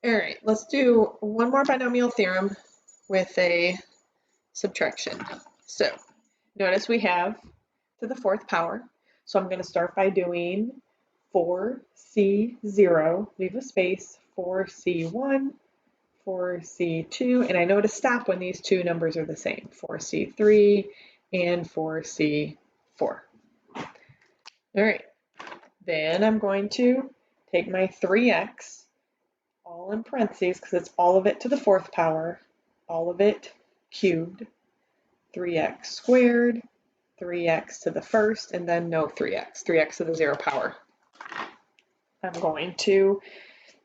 All right, let's do one more binomial theorem with a subtraction. So notice we have to the fourth power. So I'm going to start by doing 4c0, leave a space, 4c1, 4c2, and I know to stop when these two numbers are the same, 4c3 and 4c4. All right, then I'm going to take my 3x, all in parentheses because it's all of it to the fourth power, all of it cubed, 3x squared, 3x to the first, and then no 3x to the 0 power. I'm going to,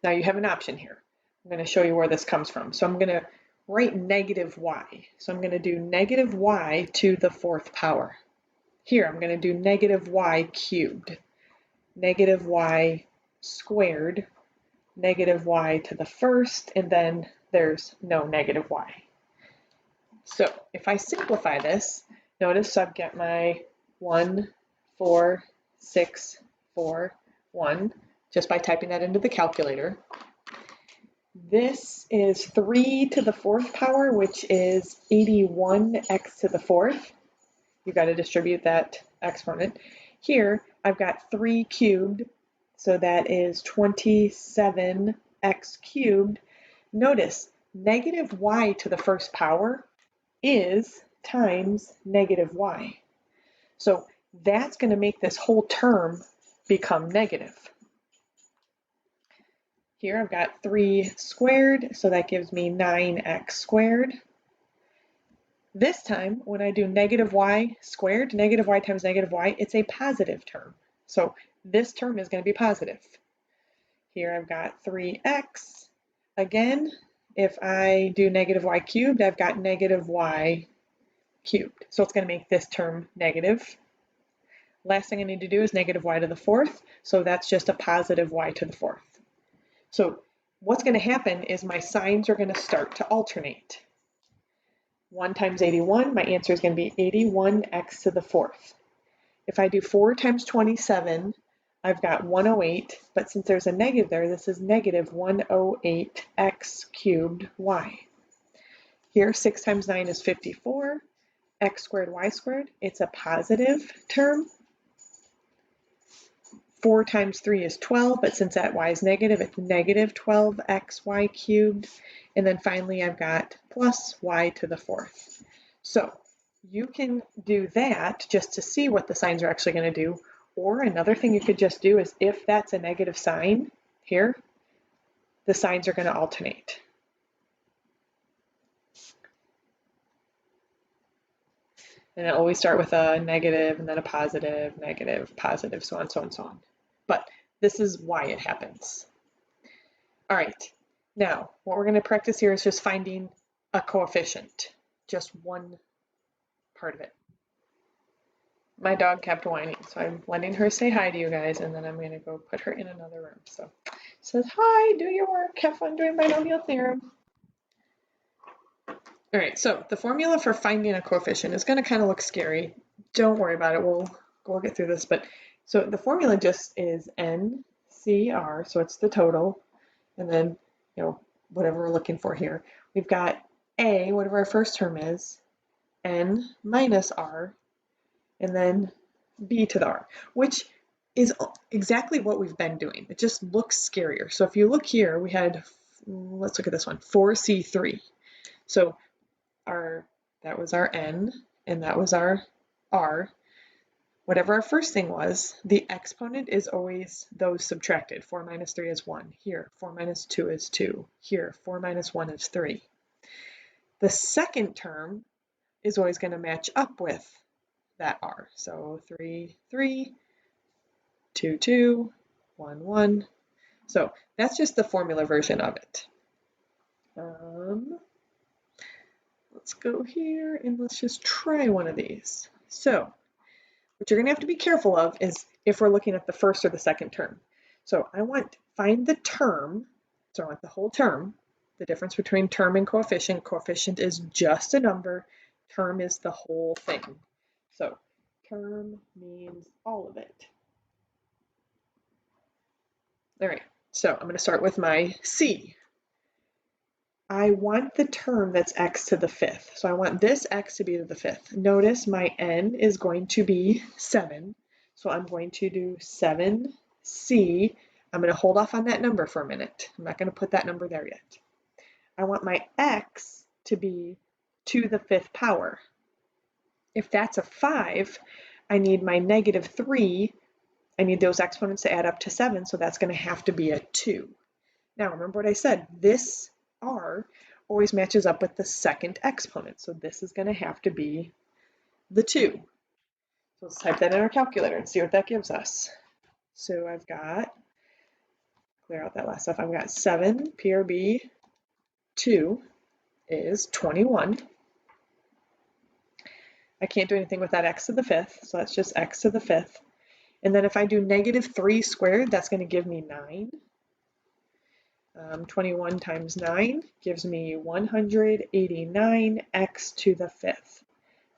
now you have an option here. I'm going to show you where this comes from. So I'm going to write negative y. So I'm going to do negative y to the fourth power. Here I'm going to do negative y cubed, negative y squared, negative y to the first, and then there's no negative y. So if I simplify this, notice I've got my 1, 4, 6, 4, 1, just by typing that into the calculator. This is 3 to the fourth power, which is 81x to the fourth. You've got to distribute that exponent. Here, I've got 3 cubed, so that is 27x cubed. Notice, negative y to the first power is times negative y. So that's going to make this whole term become negative. Here I've got 3 squared, so that gives me 9x squared. This time, when I do negative y squared, negative y times negative y, it's a positive term. So this term is going to be positive. Here I've got 3x. Again, if I do negative y cubed, I've got negative y cubed. So it's going to make this term negative. Last thing I need to do is negative y to the fourth. So that's just a positive y to the fourth. So what's going to happen is my signs are going to start to alternate. 1 times 81, my answer is going to be 81x to the fourth. If I do 4 times 27, I've got 108, but since there's a negative there, this is negative 108x cubed y. Here, 6 times 9 is 54, x squared, y squared, it's a positive term. 4 times 3 is 12, but since that y is negative, it's negative 12xy cubed. And then finally, I've got plus y to the fourth. So you can do that just to see what the signs are actually going to do. Or another thing you could just do is if that's a negative sign here, the signs are going to alternate. And it always start with a negative and then a positive, negative, positive, so on, so on, so on. But this is why it happens. All right, now what we're going to practice here is just finding a coefficient, just one part of it. My dog kept whining, so I'm letting her say hi to you guys, and then I'm going to go put her in another room. So it says, hi, do your work, have fun doing binomial theorem. All right, so the formula for finding a coefficient is going to kind of look scary. Don't worry about it, we'll get through this. But so the formula just is NCR, so it's the total, and then whatever we're looking for here. We've got A, whatever our first term is, N minus R, and then B to the R, which is exactly what we've been doing. It just looks scarier. So if you look here, we had, let's look at this one, 4C3. So that was our N, and that was our R. Whatever our first thing was, the exponent is always those subtracted. 4 minus 3 is 1. Here, 4 minus 2 is 2. Here, 4 minus 1 is 3. The second term is always going to match up with that R. So 3, 3, 2, 2, 1, 1. So that's just the formula version of it. Let's go here and let's just try one of these. So what you're going to have to be careful of is if we're looking at the first or the second term. So find the term, so I want the whole term, the difference between term and coefficient. Coefficient is just a number, term is the whole thing. So term means all of it. All right, so I'm going to start with my C. I want the term that's x to the fifth. So I want this x to be to the fifth. Notice my n is going to be 7. So I'm going to do 7c. I'm going to hold off on that number for a minute. I'm not going to put that number there yet. I want my x to be to the fifth power. If that's a 5, I need my -3. I need those exponents to add up to 7, so that's going to have to be a 2. Now remember what I said, this r always matches up with the second exponent, so this is going to have to be the 2. So let's type that in our calculator and see what that gives us. So I've got, clear out that last stuff, I've got 7 PRB 2 is 21. I can't do anything with that x to the fifth, so that's just x to the fifth. And then if I do -3 squared, that's going to give me 9. 21 times 9 gives me 189 x to the fifth.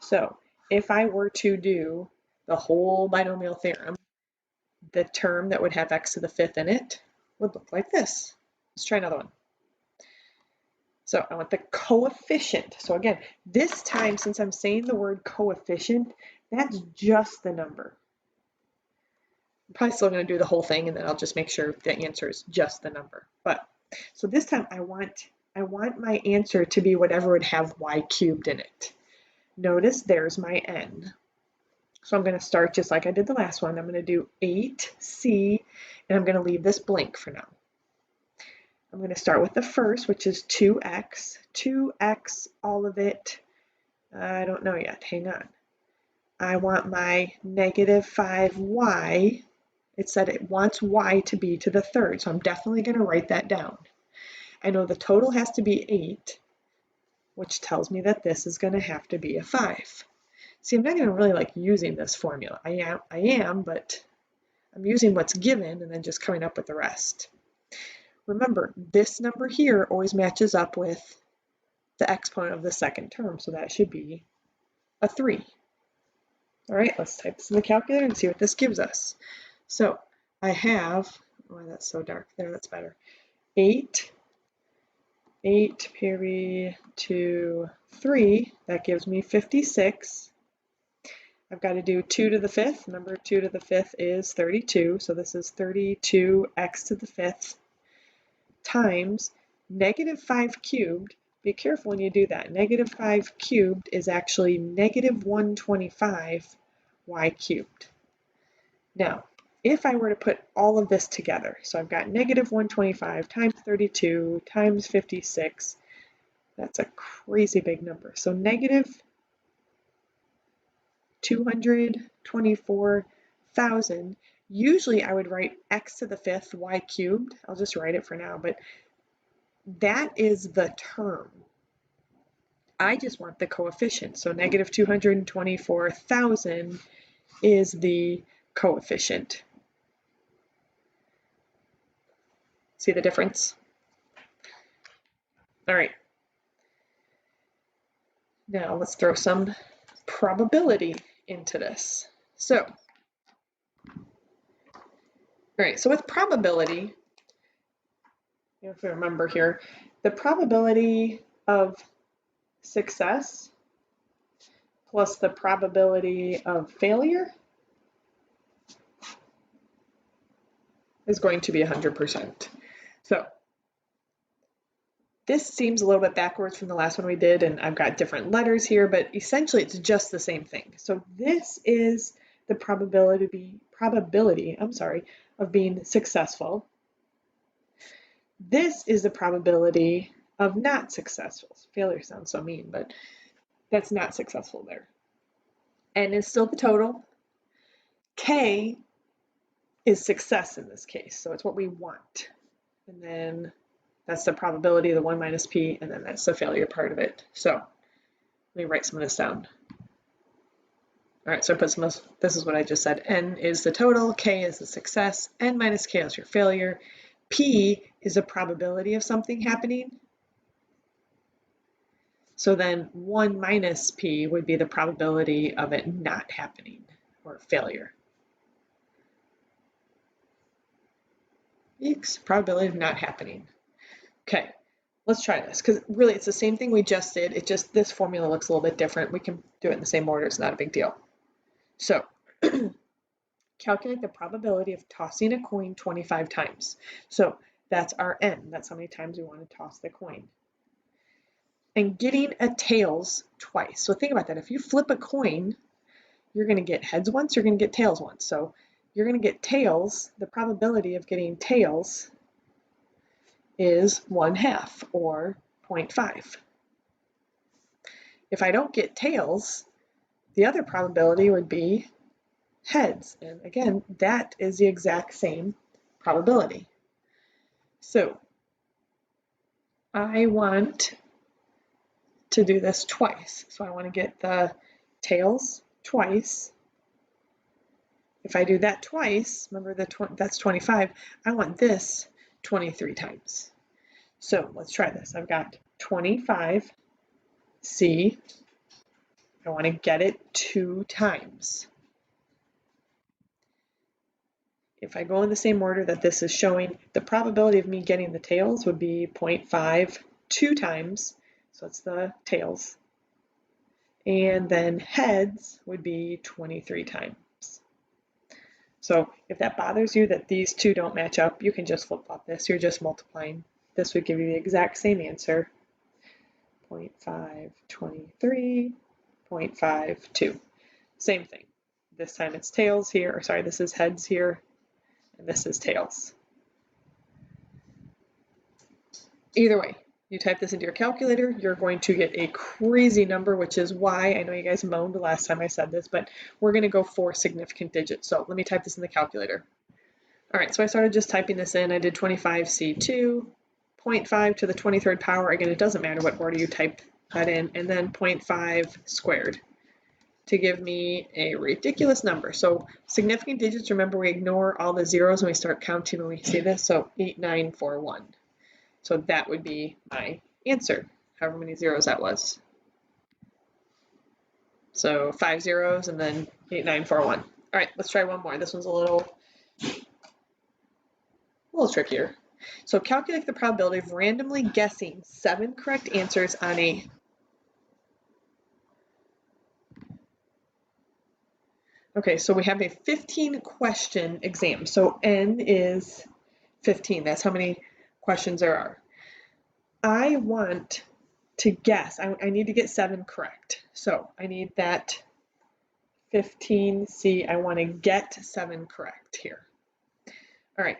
So if I were to do the whole binomial theorem, the term that would have x to the fifth in it would look like this. Let's try another one. So I want the coefficient. So again, this time, since I'm saying the word coefficient, that's just the number. I'm probably still going to do the whole thing, and then I'll just make sure the answer is just the number. But so this time I want my answer to be whatever would have y cubed in it. Notice there's my n. So I'm going to start just like I did the last one. I'm going to do 8c, and I'm going to leave this blank for now. I'm going to start with the first, which is 2x. 2x, all of it, I don't know yet. Hang on. I want my -5y. It said it wants y to be to the third, so I'm definitely going to write that down. I know the total has to be 8, which tells me that this is going to have to be a 5. See, I'm not even really like using this formula. I am, but I'm using what's given and then just coming up with the rest. Remember, this number here always matches up with the exponent of the second term, so that should be a 3. All right, let's type this in the calculator and see what this gives us. So I have, oh, that's so dark there, that's better. 8 PRB 2, 3, that gives me 56. I've got to do 2 to the fifth. Remember, 2 to the fifth is 32, so this is 32x to the fifth times -5 cubed. Be careful when you do that. -5 cubed is actually -125 y cubed. Now, if I were to put all of this together, so I've got -125 times 32 times 56, that's a crazy big number. So -224,000. Usually I would write x to the fifth y cubed. I'll just write it for now, but that is the term. I just want the coefficient. So -224,000 is the coefficient. See the difference? All right. Now let's throw some probability into this. So, all right, so with probability, if we remember here, the probability of success plus the probability of failure is going to be 100%. So this seems a little bit backwards from the last one we did, and I've got different letters here, but essentially it's just the same thing. So this is the probability of being successful. This is the probability of not successful. Failure sounds so mean, but that's not successful there. N is still the total. K is success in this case, so it's what we want. And then that's the probability of the 1 minus p, and then that's the failure part of it. So let me write some of this down. All right, so I put some of this is what I just said. N is the total, K is the success, N minus K is your failure, P is a probability of something happening. So then 1 minus P would be the probability of it not happening, or failure. Probability of not happening. Okay, let's try this, because really it's the same thing we just did. It just, this formula looks a little bit different. We can do it in the same order. It's not a big deal. So calculate the probability of tossing a coin 25 times. So that's our n. That's how many times we want to toss the coin. And getting a tails twice. So think about that. If you flip a coin, you're going to get heads once, you're going to get tails once. So you're going to get tails. The probability of getting tails is 1/2, or 0.5. If I don't get tails, the other probability would be heads. And again, that is the exact same probability. So I want to do this twice. So I want to get the tails twice. If I do that twice, remember that's 25, I want this 23 times. So let's try this. I've got 25C. I want to get it 2 times. If I go in the same order that this is showing, the probability of me getting the tails would be 0.5 2 times. So it's the tails. And then heads would be 23 times. So if that bothers you that these two don't match up, you can just flip-flop this. You're just multiplying. This would give you the exact same answer. 0.5, 23, 0.5, 2. Same thing. This time it's tails here, or sorry, this is heads here, and this is tails. Either way, you type this into your calculator, you're going to get a crazy number, which is why, I know you guys moaned the last time I said this, but we're going to go for significant digits. So let me type this in the calculator. All right, so I started just typing this in. I did 25C2, 0.5 to the 23rd power. Again, it doesn't matter what order you type that in, and then 0.5 squared to give me a ridiculous number. So significant digits, remember we ignore all the zeros when we start counting when we see this. So 8941. So that would be my answer, however many zeros that was. So 5 zeros and then 8941. All right, let's try one more. This one's a little trickier. So calculate the probability of randomly guessing 7 correct answers on a Okay, so we have a 15 question exam. So N is 15. That's how many questions there are. I want to guess. I need to get 7 correct. So I need that 15C. I want to get 7 correct here. All right.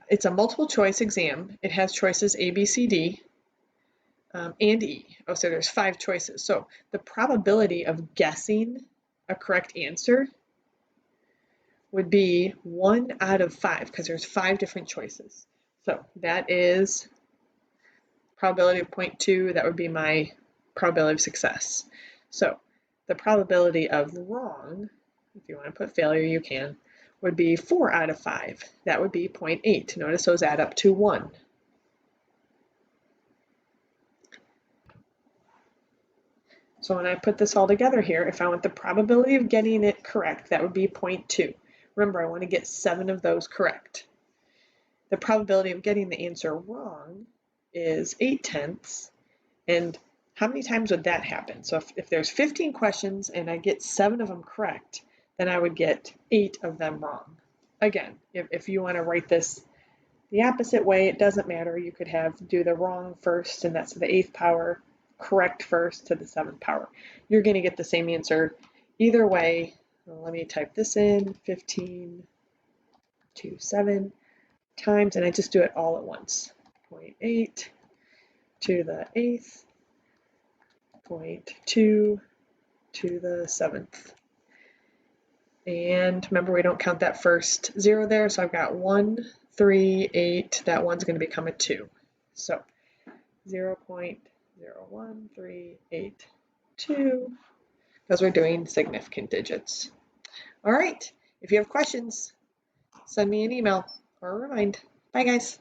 It's a multiple choice exam. It has choices A, B, C, D, and E. Oh, so there's 5 choices. So the probability of guessing a correct answer would be 1 out of 5 because there's 5 different choices. So that is probability of 0.2. That would be my probability of success. So the probability of wrong, if you want to put failure, you can, would be 4 out of 5. That would be 0.8. Notice those add up to 1. So when I put this all together here, if I want the probability of getting it correct, that would be 0.2. Remember, I want to get 7 of those correct. The probability of getting the answer wrong is 8/10. And how many times would that happen? So if there's 15 questions and I get 7 of them correct, then I would get 8 of them wrong. Again, if you want to write this the opposite way, it doesn't matter. You could do the wrong first, and that's to the 8th power, correct first to the 7th power. You're going to get the same answer either way. Well, let me type this in, 15 to 7 times, and I just do it all at once. 0.8 to the 8th, 0.2 to the 7th. And remember, we don't count that first 0 there, so I've got 1, 3, 8. That one's going to become a 2. So 0.01382, because we're doing significant digits. All right, if you have questions, send me an email or a remind. Bye, guys.